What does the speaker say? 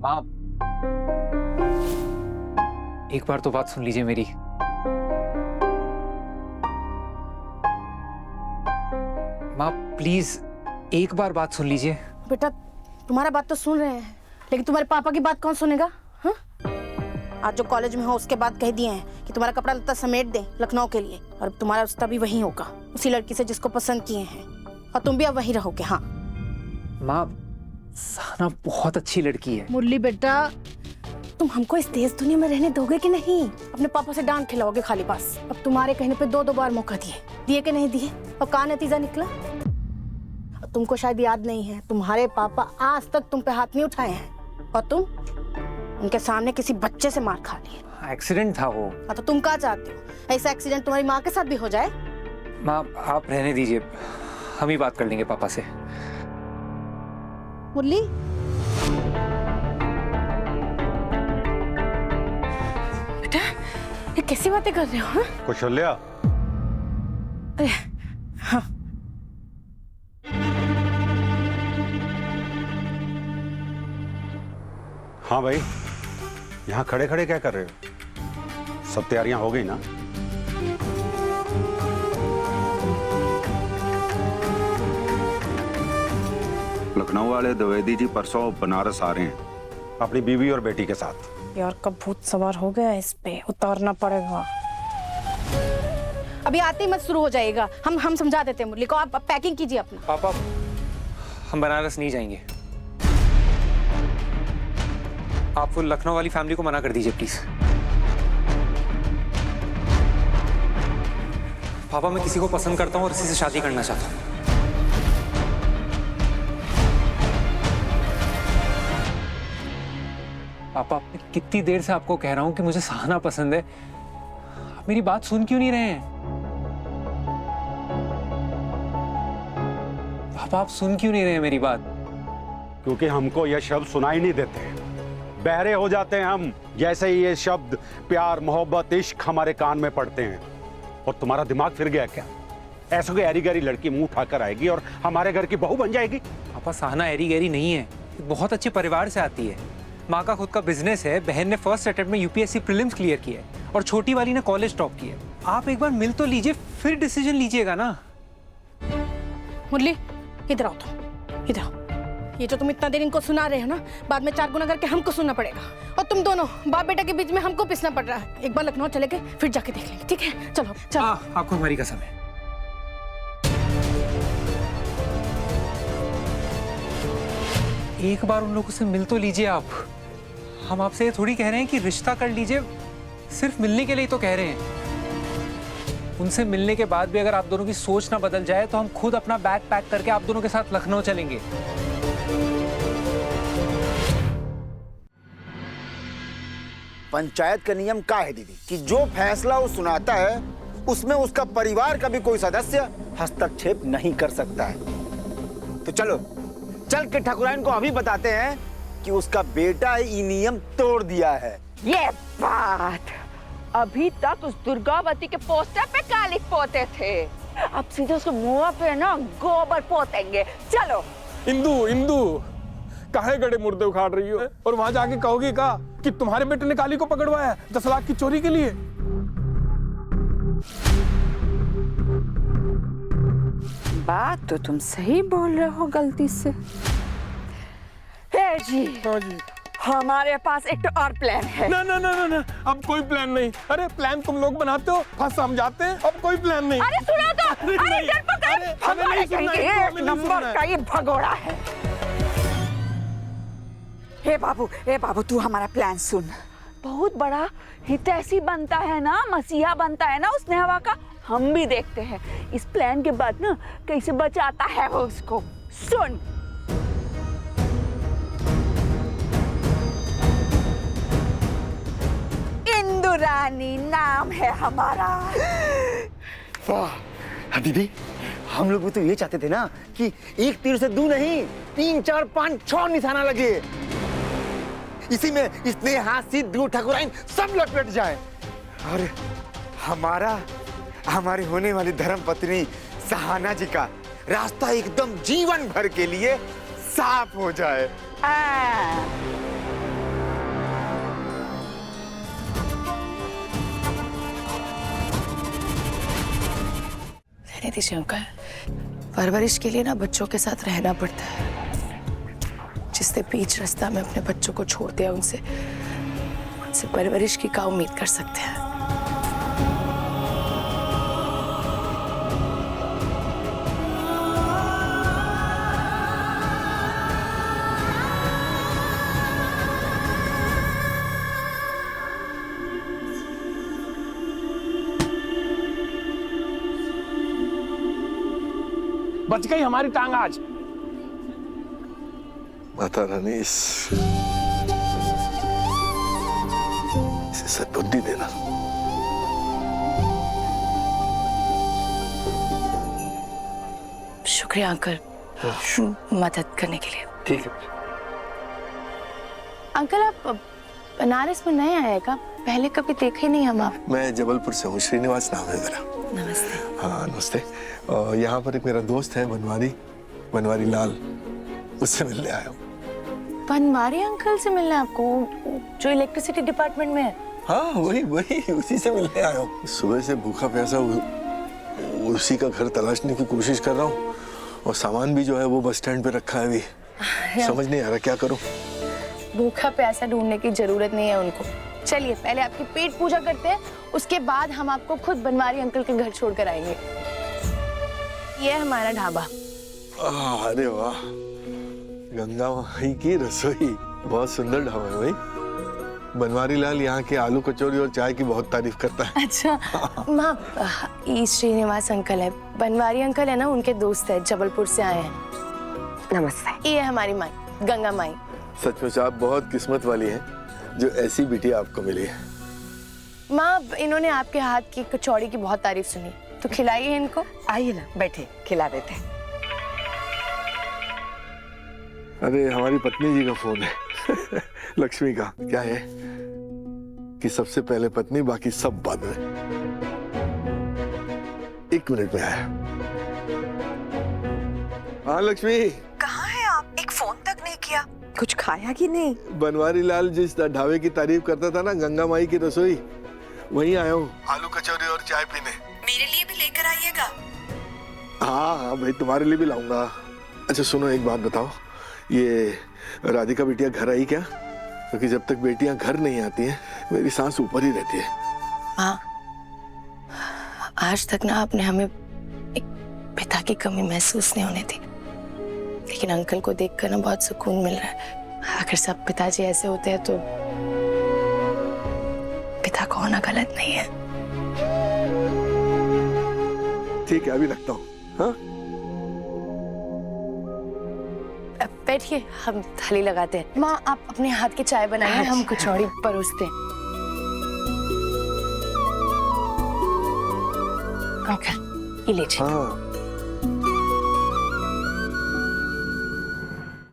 माँ, एक बार तो बात सुन लीजिए मेरी। माँ प्लीज एक बार बात सुन लीजिए। बेटा तुम्हारा बात तो सुन रहे हैं, लेकिन तुम्हारे पापा की बात कौन सुनेगा? हाँ? आज जो कॉलेज में हो उसके बाद कह दिए हैं कि तुम्हारा कपड़ा लत्ता समेट दें लखनऊ के लिए, और तुम्हारा रिश्ता भी वहीं होगा, उसी लड़की से जिसको पसंद किए हैं, और तुम भी अब वहीं रहोगे। हाँ माँ, सहाना बहुत अच्छी लड़की है। मुरली बेटा, तुम हमको इस देश दुनिया में रहने दोगे कि नहीं? अपने पापा से डांट खिलाओगे खाली पास? अब तुम्हारे कहने पे दो बार मौका दिए कि नहीं दिए, और क्या नतीजा निकला? तुमको शायद याद नहीं है, तुम्हारे पापा आज तक तुम पे हाथ नहीं उठाए हैं, और तुम उनके सामने किसी बच्चे से मार खा लिए। एक्सीडेंट था वो। तो तुम क्या चाहते हो, ऐसा एक्सीडेंट तुम्हारी माँ के साथ भी हो जाए? माँ आप रहने दीजिए, हम ही बात कर लेंगे पापा से। मुरली, बेटा ये कैसी बातें कर रहे हो? हाँ? कौशल्या, अरे हाँ। हाँ भाई, यहाँ खड़े खड़े क्या कर रहे हो? सब तैयारियां हो गई ना? लखनऊ वाले द्विवेदी जी परसों बनारस आ रहे हैं अपनी बीवी और बेटी के साथ। यार कब भूत सवार हो गया, इस पे उतारना पड़ेगा। अभी आते ही मत शुरू हो जाएगा, हम समझा देते हैं मुरली को। आप पैकिंग कीजिए अपना। पापा हम बनारस नहीं जाएंगे, आप वो लखनऊ वाली फैमिली को मना कर दीजिए प्लीज। पापा मैं किसी को पसंद करता हूँ और इसी से शादी करना चाहता हूँ। पापा कितनी देर से आपको कह रहा हूँ कि मुझे सहाना पसंद है, आप मेरी बात सुन क्यों नहीं रहे हैं? पापा आप सुन क्यों नहीं रहे हैं मेरी बात? क्योंकि हमको ये शब्द सुनाई नहीं देते, बहरे हो जाते हैं हम जैसे ही ये शब्द प्यार मोहब्बत इश्क हमारे कान में पड़ते हैं। और तुम्हारा दिमाग फिर गया क्या? ऐसे कोई ऐरी गैरी लड़की मुंह उठाकर आएगी और हमारे घर की बहू बन जाएगी? पापा सहाना ऐरी गैरी नहीं है, बहुत अच्छे परिवार से आती है, माँ का खुद का बिजनेस है, बहन ने फर्स्ट अटेम्प्ट में यूपीएससी प्रीलिम्स क्लियर किया है और छोटी वाली ने कॉलेज टॉप किया है। आप एक बार मिल तो लीजिए, फिर डिसीजन लीजिएगा ना। मुरली इधर आओ, तुम इधर आओ। ये जो तुम इतना देर इनको सुना रहे हो ना, बाद में 4 गुना करके हमको सुनना पड़ेगा, और तुम दोनों बाप बेटा के बीच में हमको पिसना पड़ रहा है। एक बार लखनऊ चले गए, फिर जाके देख लेंगे, ठीक है? चलो चलो। आपको हमारी कसम है। एक बार उन लोगों से मिल तो लीजिए आप। हम आपसे ये थोड़ी कह रहे हैं कि रिश्ता कर लीजिए, सिर्फ मिलने के लिए तो कह रहे हैं। उनसे मिलने के बाद भी अगर आप दोनों की सोच ना बदल जाए तो हम खुद अपना बैग पैक करके आप दोनों के साथ लखनऊ चलेंगे। पंचायत का नियम क्या है दीदी, कि जो फैसला वो सुनाता है उसमें उसका परिवार का भी कोई सदस्य हस्तक्षेप नहीं कर सकता है। तो चलो चल के ठाकुराइन को अभी बताते हैं कि उसका बेटा ये नियम तोड़ दिया है। ये बात, अभी तक उस दुर्गावती के पोस्टर पे कालिक पोते थे, अब सीधे उसके मुंह पे ना गोबर पोतेंगे। चलो। इंदू काहे गड़े मुर्दे उखाड़ रही हो, और वहां जाके कहोगी का कि तुम्हारे बेटे ने काली को पकड़वाया 10 लाख की चोरी के लिए? बात तो तुम सही बोल रहे हो गलती से। हे जी, हाँ जी। हमारे पास एक तो और प्लान है। ना, अब कोई प्लान नहीं। अरे प्लान तुम लोग बनाते हो, फंस हम जाते हैं, अब कोई प्लान नहीं। अरे सुनो तो, अरे डरपोक, हमें नहीं सुनना है, एक हमें नहीं नंबर सुनना है। का ये भगोड़ा है। हे बाबू तू हमारा प्लान सुन। बहुत बड़ा हितैषी बनता है ना, मसीहा बनता है ना उस नेहवा का, हम भी देखते हैं इस प्लान के बाद ना कैसे बचाता है वो उसको। सुन, इंदु रानी नाम है हमारा। वाह दीदी, हम लोग भी तो ये चाहते थे ना कि एक तीर से 2 नहीं 3, 4, 5, 6 निशाना लगे, इसी में इसने हाथी दो ठाकुराइन सब लपेट जाए और हमारी होने वाली धर्मपत्नी सहाना जी का रास्ता एकदम जीवन भर के लिए साफ हो जाए। रहने दीजिए अंकल। परवरिश के लिए ना बच्चों के साथ रहना पड़ता है। जिसने बीच रास्ता में अपने बच्चों को छोड़ दिया उनसे परवरिश की क्या उम्मीद कर सकते हैं। बच गई हमारी टांग आज। माता रानी इसे सद्बुद्धि देना। शुक्रिया अंकल मदद करने के लिए। ठीक है। अंकल आप बनारस में नए आए का? पहले कभी देखे नहीं हम आप। मैं जबलपुर से हूँ, श्रीनिवास नाम है मेरा। नमस्ते। हाँ नमस्ते। और यहाँ पर एक मेरा दोस्त है बनवारी लाल, उससे मिलने आया हूँ। बनवारी अंकल से मिलना आपको, जो इलेक्ट्रिसिटी डिपार्टमेंट में है? हाँ वही उसी से मिलने आया हूँ। सुबह से भूखा प्यासा उसी का घर तलाशने की कोशिश कर रहा हूँ, और सामान भी जो है वो बस स्टैंड पे रखा है अभी। समझ नहीं आ रहा क्या करूँ। भूखा प्यासा ढूंढने की जरूरत नहीं है उनको। चलिए पहले आपकी पेट पूजा करते हैं, उसके बाद हम आपको खुद बनवारी अंकल के घर छोड़कर आएंगे। ये है हमारा ढाबा। अरे वाह, गंगा माई की रसोई, बहुत सुंदर ढाबा है भाई। बनवारी लाल यहाँ के आलू कचौरी और चाय की बहुत तारीफ करता है। अच्छा माँ, ये श्रीनिवास अंकल है, बनवारी अंकल है ना उनके दोस्त है, जबलपुर से आए हैं। नमस्ते। ये है हमारी माई, गंगा माई। सचमुच आप बहुत किस्मत वाली हैं जो ऐसी बिटिया आपको मिली है। माँ इन्होंने आपके हाथ की कचौड़ी की बहुत तारीफ सुनी, तो खिलाइए इनको। आइए ना, बैठे, खिला देते हैं। अरे हमारी पत्नी जी का फोन है लक्ष्मी का। क्या है कि सबसे पहले पत्नी, बाकी सब बाद में। 1 मिनट में आया। हाँ लक्ष्मी। कहाँ है आप? एक फोन तक नहीं किया। कुछ खाया कि नहीं? बनवारी लाल जिस ढाबे की तारीफ करता था ना, गंगा माई की रसोई, वहीं आया हूँ आलू कचौरी और चाय पीने। मेरे लिए भी लेकर आइएगा। हाँ भाई, तुम्हारे लिए भी लाऊंगा। अच्छा सुनो, एक बात बताओ, ये राधिका बिटिया घर आई क्या? क्योंकि जब तक बेटियां घर नहीं आती हैं मेरी सांस ऊपर ही रहती है। हाँ, आज तक ना आपने हमें एक पिता की कमी महसूस नहीं होने दी, लेकिन अंकल को देखकर ना बहुत सुकून मिल रहा है। अगर सब पिताजी ऐसे होते हैं तो पिता को होना गलत नहीं है। ठीक है, अभी लगता हूँ। हाँ बैठिए, हम थाली लगाते हैं। माँ आप अपने हाथ की चाय बनाइए, हम कचौड़ी परोसते हैं। अंकल ये लीजिए। हाँ